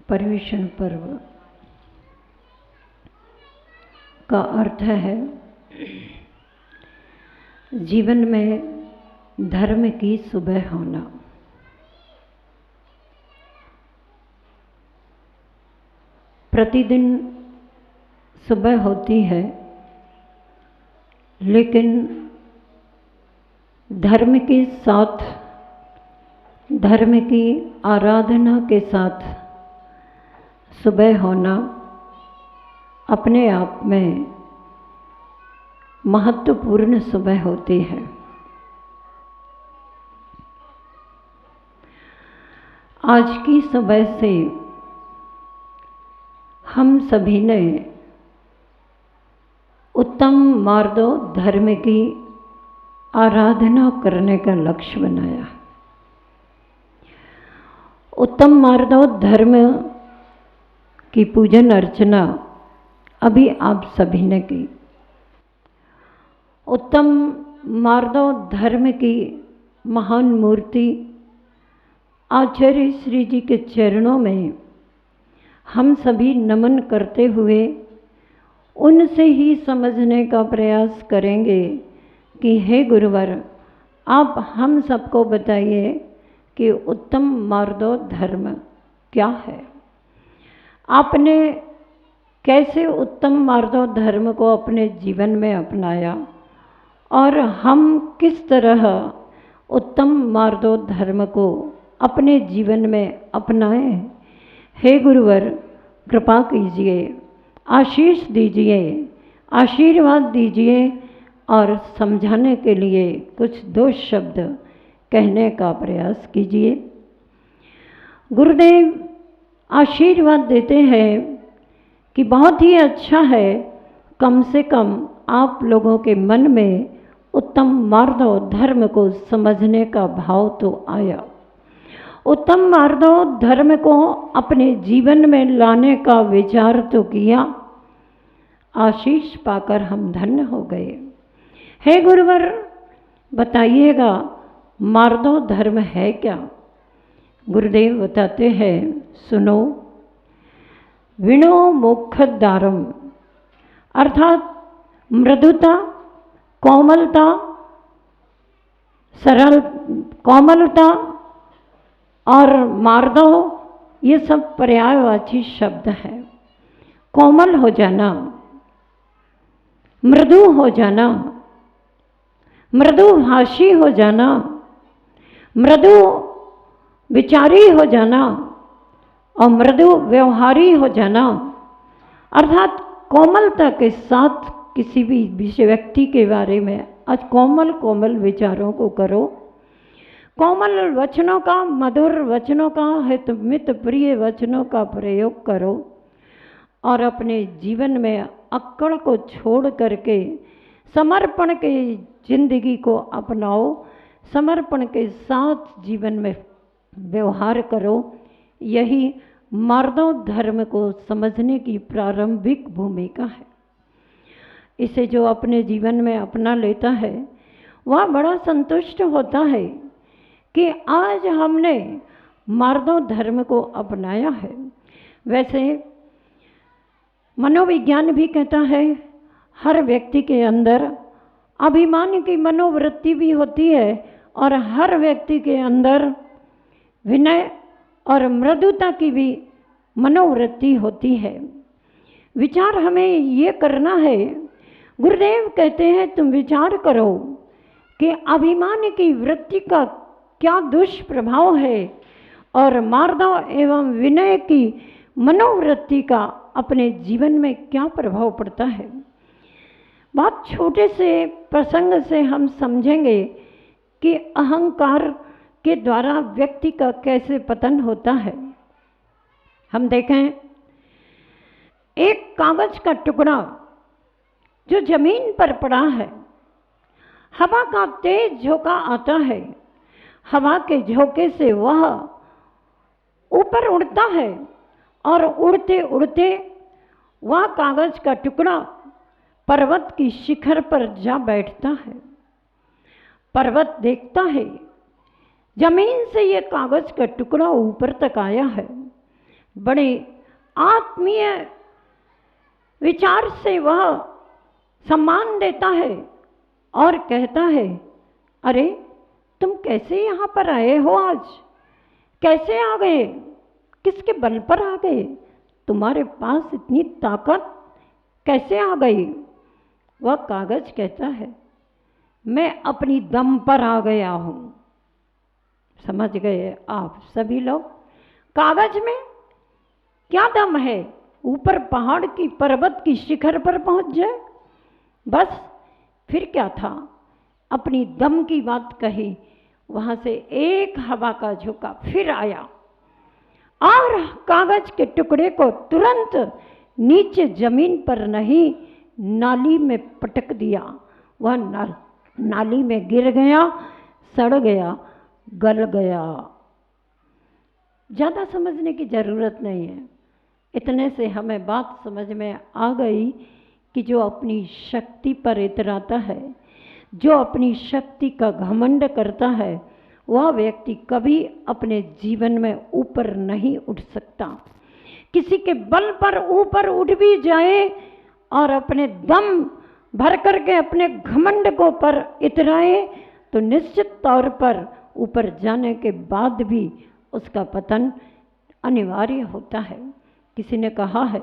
पर्युषण पर्व का अर्थ है जीवन में धर्म की सुबह होना। प्रतिदिन सुबह होती है, लेकिन धर्म के साथ, धर्म की आराधना के साथ सुबह होना अपने आप में महत्वपूर्ण सुबह होती है। आज की सुबह से हम सभी ने उत्तम मार्दो धर्म की आराधना करने का लक्ष्य बनाया। उत्तम मार्दो धर्म की पूजन अर्चना अभी आप सभी ने की। उत्तम मार्दो धर्म की महान मूर्ति आचार्य श्री जी के चरणों में हम सभी नमन करते हुए उनसे ही समझने का प्रयास करेंगे कि हे गुरुवर, आप हम सबको बताइए कि उत्तम मार्दो धर्म क्या है। आपने कैसे उत्तम मार्दो धर्म को अपने जीवन में अपनाया और हम किस तरह उत्तम मार्दो धर्म को अपने जीवन में अपनाएं। हे गुरुवर, कृपा कीजिए, आशीष दीजिए, आशीर्वाद दीजिए और समझाने के लिए कुछ दो शब्द कहने का प्रयास कीजिए। गुरुदेव आशीर्वाद देते हैं कि बहुत ही अच्छा है, कम से कम आप लोगों के मन में उत्तम मार्दो धर्म को समझने का भाव तो आया। उत्तम मार्दो धर्म को अपने जीवन में लाने का विचार तो किया। आशीष पाकर हम धन्य हो गए। हे गुरुवर, बताइएगा मार्दो धर्म है क्या। गुरुदेव बताते हैं, सुनो। विनो मोक्षदारम अर्थात मृदुता, कोमलता, सरल कोमलता और मार्दो, ये सब पर्यायवाची शब्द है। कोमल हो जाना, मृदु हो जाना, मृदुभाषी हो जाना, मृदु विचारी हो जाना और मृदु व्यवहारी हो जाना, अर्थात कोमलता के साथ किसी भी व्यक्ति के बारे में आज कोमल कोमल विचारों को करो। कोमल वचनों का, मधुर वचनों का, हित मित प्रिय वचनों का प्रयोग करो और अपने जीवन में अक्कड़ को छोड़ करके समर्पण के जिंदगी को अपनाओ। समर्पण के साथ जीवन में व्यवहार करो। यही मार्दो धर्म को समझने की प्रारंभिक भूमिका है। इसे जो अपने जीवन में अपना लेता है वह बड़ा संतुष्ट होता है कि आज हमने मार्दो धर्म को अपनाया है। वैसे मनोविज्ञान भी कहता है हर व्यक्ति के अंदर अभिमान की मनोवृत्ति भी होती है और हर व्यक्ति के अंदर विनय और मृदुता की भी मनोवृत्ति होती है। विचार हमें ये करना है। गुरुदेव कहते हैं तुम विचार करो कि अभिमान की वृत्ति का क्या दुष्प्रभाव है और मार्दो एवं विनय की मनोवृत्ति का अपने जीवन में क्या प्रभाव पड़ता है। बहुत छोटे से प्रसंग से हम समझेंगे कि अहंकार के द्वारा व्यक्ति का कैसे पतन होता है। हम देखें, एक कागज का टुकड़ा जो जमीन पर पड़ा है, हवा का तेज झोंका आता है, हवा के झोंके से वह ऊपर उड़ता है और उड़ते उड़ते वह कागज का टुकड़ा पर्वत की शिखर पर जा बैठता है। पर्वत देखता है जमीन से ये कागज का टुकड़ा ऊपर तक आया है, बड़े आत्मीय विचार से वह सम्मान देता है और कहता है, अरे तुम कैसे यहाँ पर आए हो, आज कैसे आ गए, किसके बल पर आ गए, तुम्हारे पास इतनी ताकत कैसे आ गई। वह कागज कहता है, मैं अपनी दम पर आ गया हूँ। समझ गए आप सभी लोग, कागज में क्या दम है, ऊपर पहाड़ की पर्वत की शिखर पर पहुंच जाए, बस फिर क्या था, अपनी दम की बात कही, वहां से एक हवा का झोंका फिर आया और कागज के टुकड़े को तुरंत नीचे जमीन पर नहीं नाली में पटक दिया। वह नाली में गिर गया, सड़ गया, गल गया। ज़्यादा समझने की ज़रूरत नहीं है, इतने से हमें बात समझ में आ गई कि जो अपनी शक्ति पर इतराता है, जो अपनी शक्ति का घमंड करता है, वह व्यक्ति कभी अपने जीवन में ऊपर नहीं उठ सकता। किसी के बल पर ऊपर उठ भी जाए और अपने दम भर करके अपने घमंड को पर इतराए तो निश्चित तौर पर ऊपर जाने के बाद भी उसका पतन अनिवार्य होता है। किसी ने कहा है,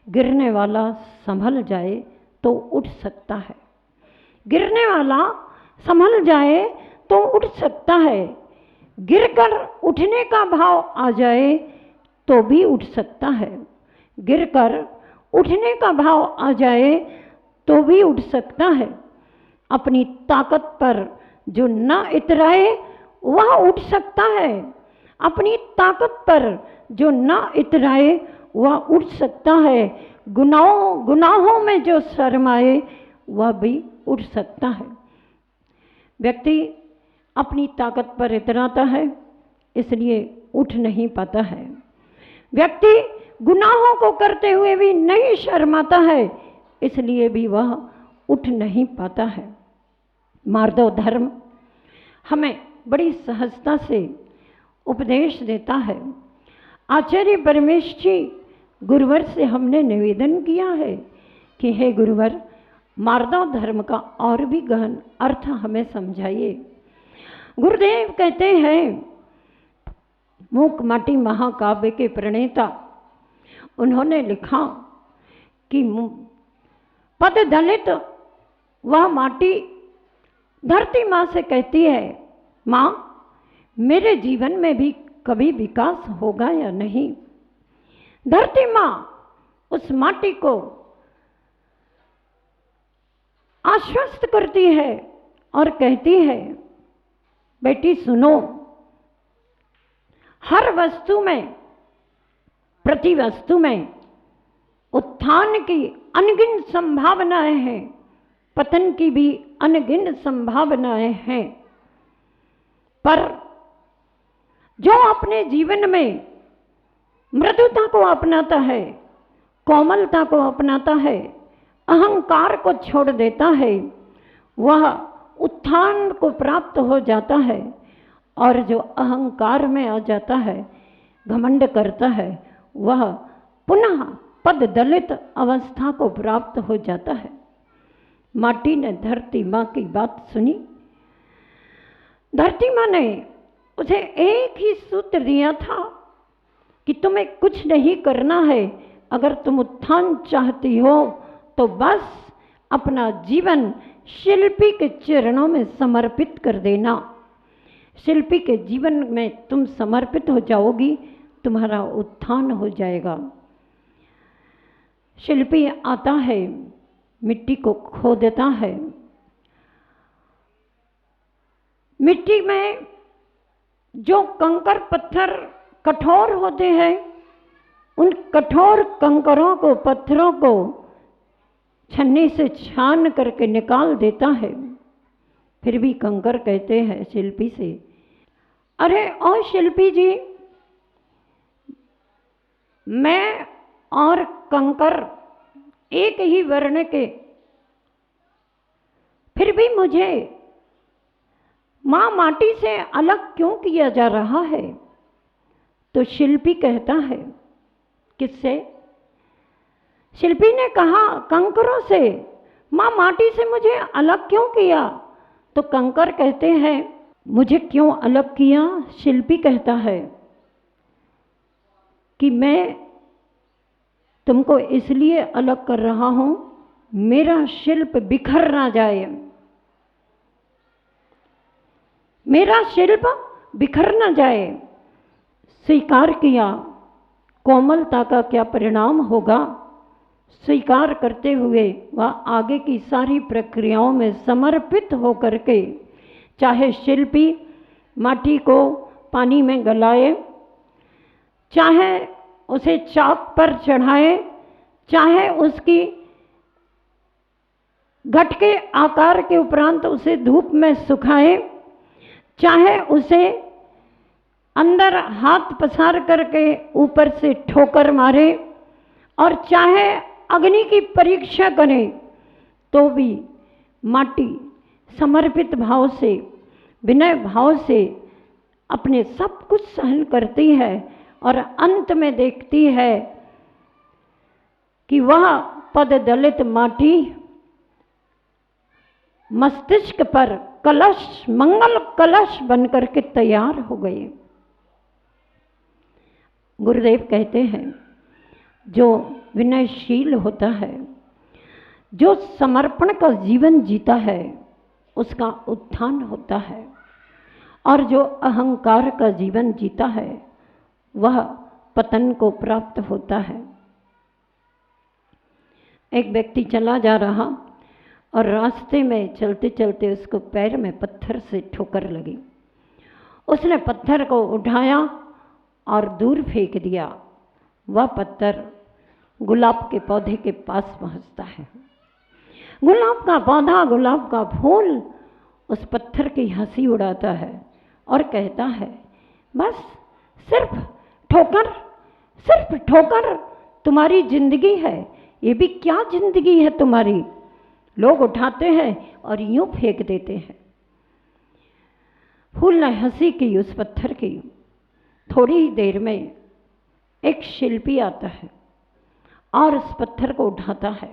गिरने वाला संभल जाए तो उठ सकता है, गिरने वाला संभल जाए तो उठ सकता है, गिरकर उठने का भाव आ जाए तो भी उठ सकता है, गिरकर उठने का भाव आ जाए तो भी उठ सकता है। अपनी ताकत पर जो न इतराए वह उठ सकता है, अपनी ताकत पर जो न इतराए वह उठ सकता है। गुनाहों में जो शर्माए वह भी उठ सकता है। व्यक्ति अपनी ताकत पर इतराता है इसलिए उठ नहीं पाता है। व्यक्ति गुनाहों को करते हुए भी नहीं शर्माता है इसलिए भी वह उठ नहीं पाता है। मार्दव धर्म हमें बड़ी सहजता से उपदेश देता है। आचार्य परमेश जी गुरुवर से हमने निवेदन किया है कि हे गुरुवर, मार्दव धर्म का और भी गहन अर्थ हमें समझाइए। गुरुदेव कहते हैं, मूक माटी महाकाव्य के प्रणेता, उन्होंने लिखा कि पद दलित वह माटी धरती माँ से कहती है, माँ मेरे जीवन में भी कभी विकास होगा या नहीं। धरती माँ उस माटी को आश्वस्त करती है और कहती है, बेटी सुनो, हर वस्तु में, प्रति वस्तु में उत्थान की अनगिनत संभावनाएं हैं, पतन की भी अनगिनत संभावनाएं हैं, पर जो अपने जीवन में मृदुता को अपनाता है, कोमलता को अपनाता है, अहंकार को छोड़ देता है, वह उत्थान को प्राप्त हो जाता है। और जो अहंकार में आ जाता है, घमंड करता है, वह पुनः पद दलित अवस्था को प्राप्त हो जाता है। माटी ने धरती माँ की बात सुनी। धरती माँ ने उसे एक ही सूत्र दिया था कि तुम्हें कुछ नहीं करना है, अगर तुम उत्थान चाहती हो तो बस अपना जीवन शिल्पी के चरणों में समर्पित कर देना। शिल्पी के जीवन में तुम समर्पित हो जाओगी, तुम्हारा उत्थान हो जाएगा। शिल्पी आता है, मिट्टी को खोदता है, मिट्टी में जो कंकर पत्थर कठोर होते हैं, उन कठोर कंकरों को, पत्थरों को छन्नी से छान करके निकाल देता है। फिर भी कंकर कहते हैं शिल्पी से, अरे ओ शिल्पी जी, मैं और कंकर एक ही वर्ण के, फिर भी मुझे माँ माटी से अलग क्यों किया जा रहा है। तो शिल्पी कहता है, किससे? शिल्पी ने कहा कंकरों से, माँ माटी से मुझे अलग क्यों किया? तो कंकर कहते हैं मुझे क्यों अलग किया? शिल्पी कहता है कि मैं तुमको इसलिए अलग कर रहा हूं, मेरा शिल्प बिखर ना जाए, मेरा शिल्प बिखर ना जाए। स्वीकार किया, कोमलता का क्या परिणाम होगा? स्वीकार करते हुए वह आगे की सारी प्रक्रियाओं में समर्पित होकर के, चाहे शिल्पी माटी को पानी में गलाए, चाहे उसे चाक पर चढ़ाए, चाहे उसकी घट के आकार के उपरांत उसे धूप में सुखाए, चाहे उसे अंदर हाथ पसार करके ऊपर से ठोकर मारे, और चाहे अग्नि की परीक्षा करे, तो भी माटी समर्पित भाव से, विनय भाव से अपने सब कुछ सहन करती है और अंत में देखती है कि वह पद दलित माटी मस्तिष्क पर कलश, मंगल कलश बनकर के तैयार हो गई। गुरुदेव कहते हैं जो विनयशील होता है, जो समर्पण का जीवन जीता है, उसका उत्थान होता है, और जो अहंकार का जीवन जीता है वह पतन को प्राप्त होता है। एक व्यक्ति चला जा रहा और रास्ते में चलते चलते उसको पैर में पत्थर से ठोकर लगी। उसने पत्थर को उठाया और दूर फेंक दिया। वह पत्थर गुलाब के पौधे के पास पहुंचता है। गुलाब का पौधा, गुलाब का फूल उस पत्थर की हंसी उड़ाता है और कहता है बस सिर्फ ठोकर, सिर्फ ठोकर तुम्हारी जिंदगी है। ये भी क्या जिंदगी है तुम्हारी? लोग उठाते हैं और यूं फेंक देते हैं। फूल ने हंसी की उस पत्थर की। थोड़ी ही देर में एक शिल्पी आता है और उस पत्थर को उठाता है,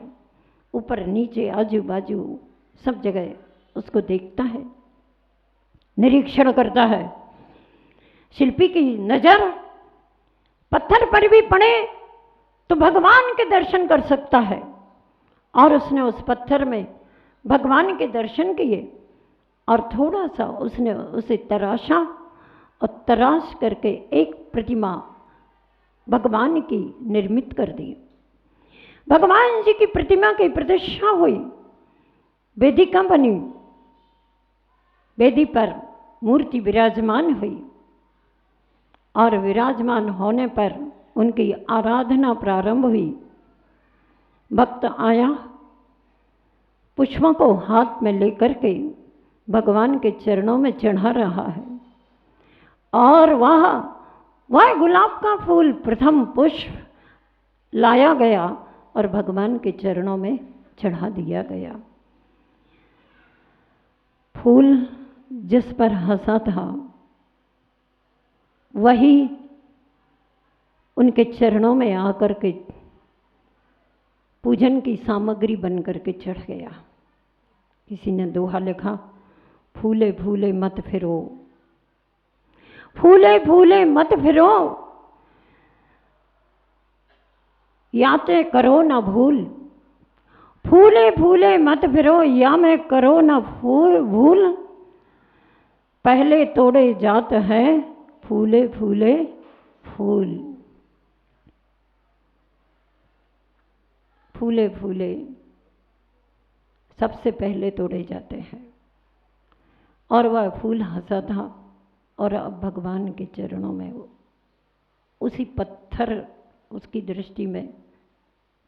ऊपर नीचे आजू बाजू सब जगह उसको देखता है, निरीक्षण करता है। शिल्पी की नजर पत्थर पर भी पड़े तो भगवान के दर्शन कर सकता है, और उसने उस पत्थर में भगवान के दर्शन किए और थोड़ा सा उसने उसे तराशा और तराश करके एक प्रतिमा भगवान की निर्मित कर दी। भगवान जी की प्रतिमा की प्रतिष्ठा हुई, वेदिका बनी, वेदी पर मूर्ति विराजमान हुई, और विराजमान होने पर उनकी आराधना प्रारंभ हुई। भक्त आया, पुष्पों को हाथ में लेकर के भगवान के चरणों में चढ़ा रहा है, और वह गुलाब का फूल प्रथम पुष्प लाया गया और भगवान के चरणों में चढ़ा दिया गया। फूल जिस पर हंसा था वही उनके चरणों में आकर के पूजन की सामग्री बन करके चढ़ गया। किसी ने दोहा लिखा, फूले फूले मत फिरो, फूले फूले मत फिरो, याते करो ना भूल, फूले फूले मत फिरो या में करो ना भूल, पहले तोड़े जात है फूले फूले फूल। फूले फूले सबसे पहले तोड़े जाते हैं, और वह फूल हंसा था, और अब भगवान के चरणों में उसी पत्थर, उसकी दृष्टि में,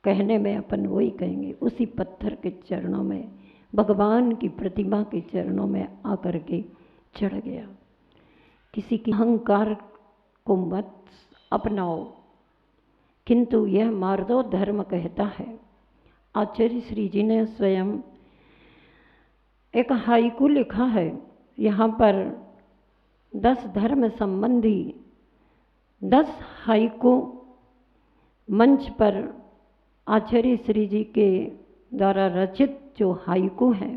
कहने में अपन वही कहेंगे, उसी पत्थर के चरणों में, भगवान की प्रतिमा के चरणों में आकर के चढ़ गया। किसी की अहंकार को मत अपनाओ, किंतु यह मार्दव धर्म कहता है। आचार्य श्री जी ने स्वयं एक हाइकू लिखा है। यहाँ पर 10 धर्म संबंधी 10 हाइकू मंच पर आचार्य श्री जी के द्वारा रचित जो हाइकू हैं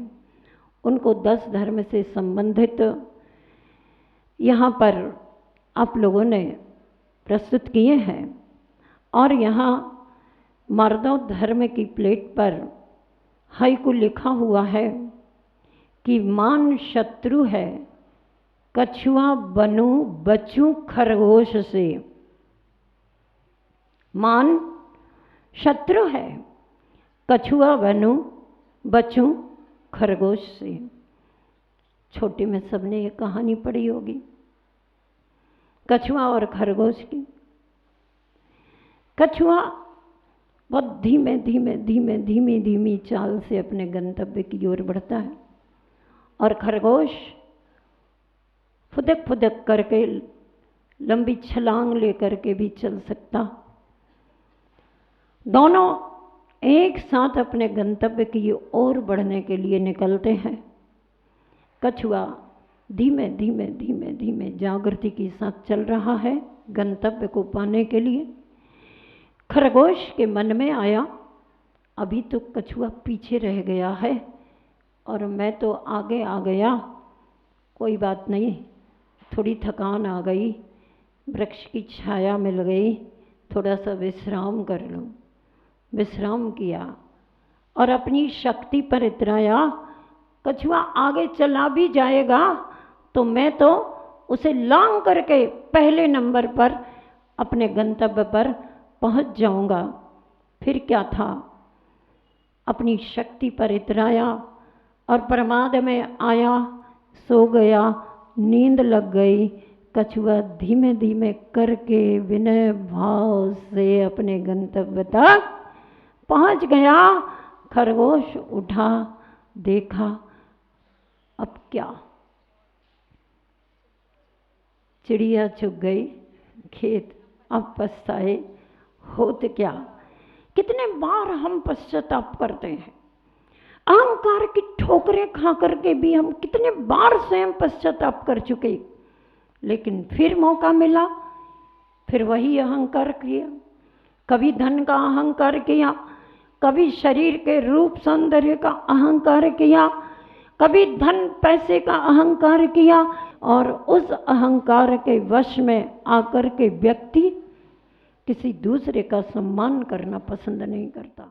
उनको 10 धर्म से संबंधित यहाँ पर आप लोगों ने प्रस्तुत किए हैं। और यहाँ मार्दव धर्म की प्लेट पर हाइकू लिखा हुआ है कि मान शत्रु है, कछुआ बनूं बचूं खरगोश से। मान शत्रु है, कछुआ बनूं बचूं खरगोश से। छोटे में सबने ये कहानी पढ़ी होगी, कछुआ और खरगोश की। कछुआ बहुत धीमे धीमे धीमे धीमी धीमी चाल से अपने गंतव्य की ओर बढ़ता है और खरगोश फुदक फुदक करके लंबी छलांग लेकर के भी चल सकता। दोनों एक साथ अपने गंतव्य की ओर बढ़ने के लिए निकलते हैं। कछुआ धीमे धीमे धीमे धीमे जागृति के साथ चल रहा है गंतव्य को पाने के लिए। खरगोश के मन में आया, अभी तो कछुआ पीछे रह गया है और मैं तो आगे आ गया, कोई बात नहीं, थोड़ी थकान आ गई, वृक्ष की छाया मिल गई, थोड़ा सा विश्राम कर लूँ। विश्राम किया और अपनी शक्ति पर इतराया। कछुआ आगे चला भी जाएगा तो मैं तो उसे लांग करके पहले नंबर पर अपने गंतव्य पर पहुंच जाऊंगा। फिर क्या था, अपनी शक्ति पर इतराया और प्रमाद में आया, सो गया, नींद लग गई। कछुआ धीमे धीमे करके विनय भाव से अपने गंतव्य तक पहुंच गया। खरगोश उठा, देखा, अब क्या, चिड़िया चुग गई, खेत अब पछताए, होते क्या। कितने बार हम पश्चाताप करते हैं, अहंकार की ठोकरें खा करके भी हम कितने बार स्वयं पश्चाताप कर चुके, लेकिन फिर मौका मिला, फिर वही अहंकार किया। कभी धन का अहंकार किया, कभी शरीर के रूप सौंदर्य का अहंकार किया, कभी धन पैसे का अहंकार किया और उस अहंकार के वश में आकर के व्यक्ति किसी दूसरे का सम्मान करना पसंद नहीं करता।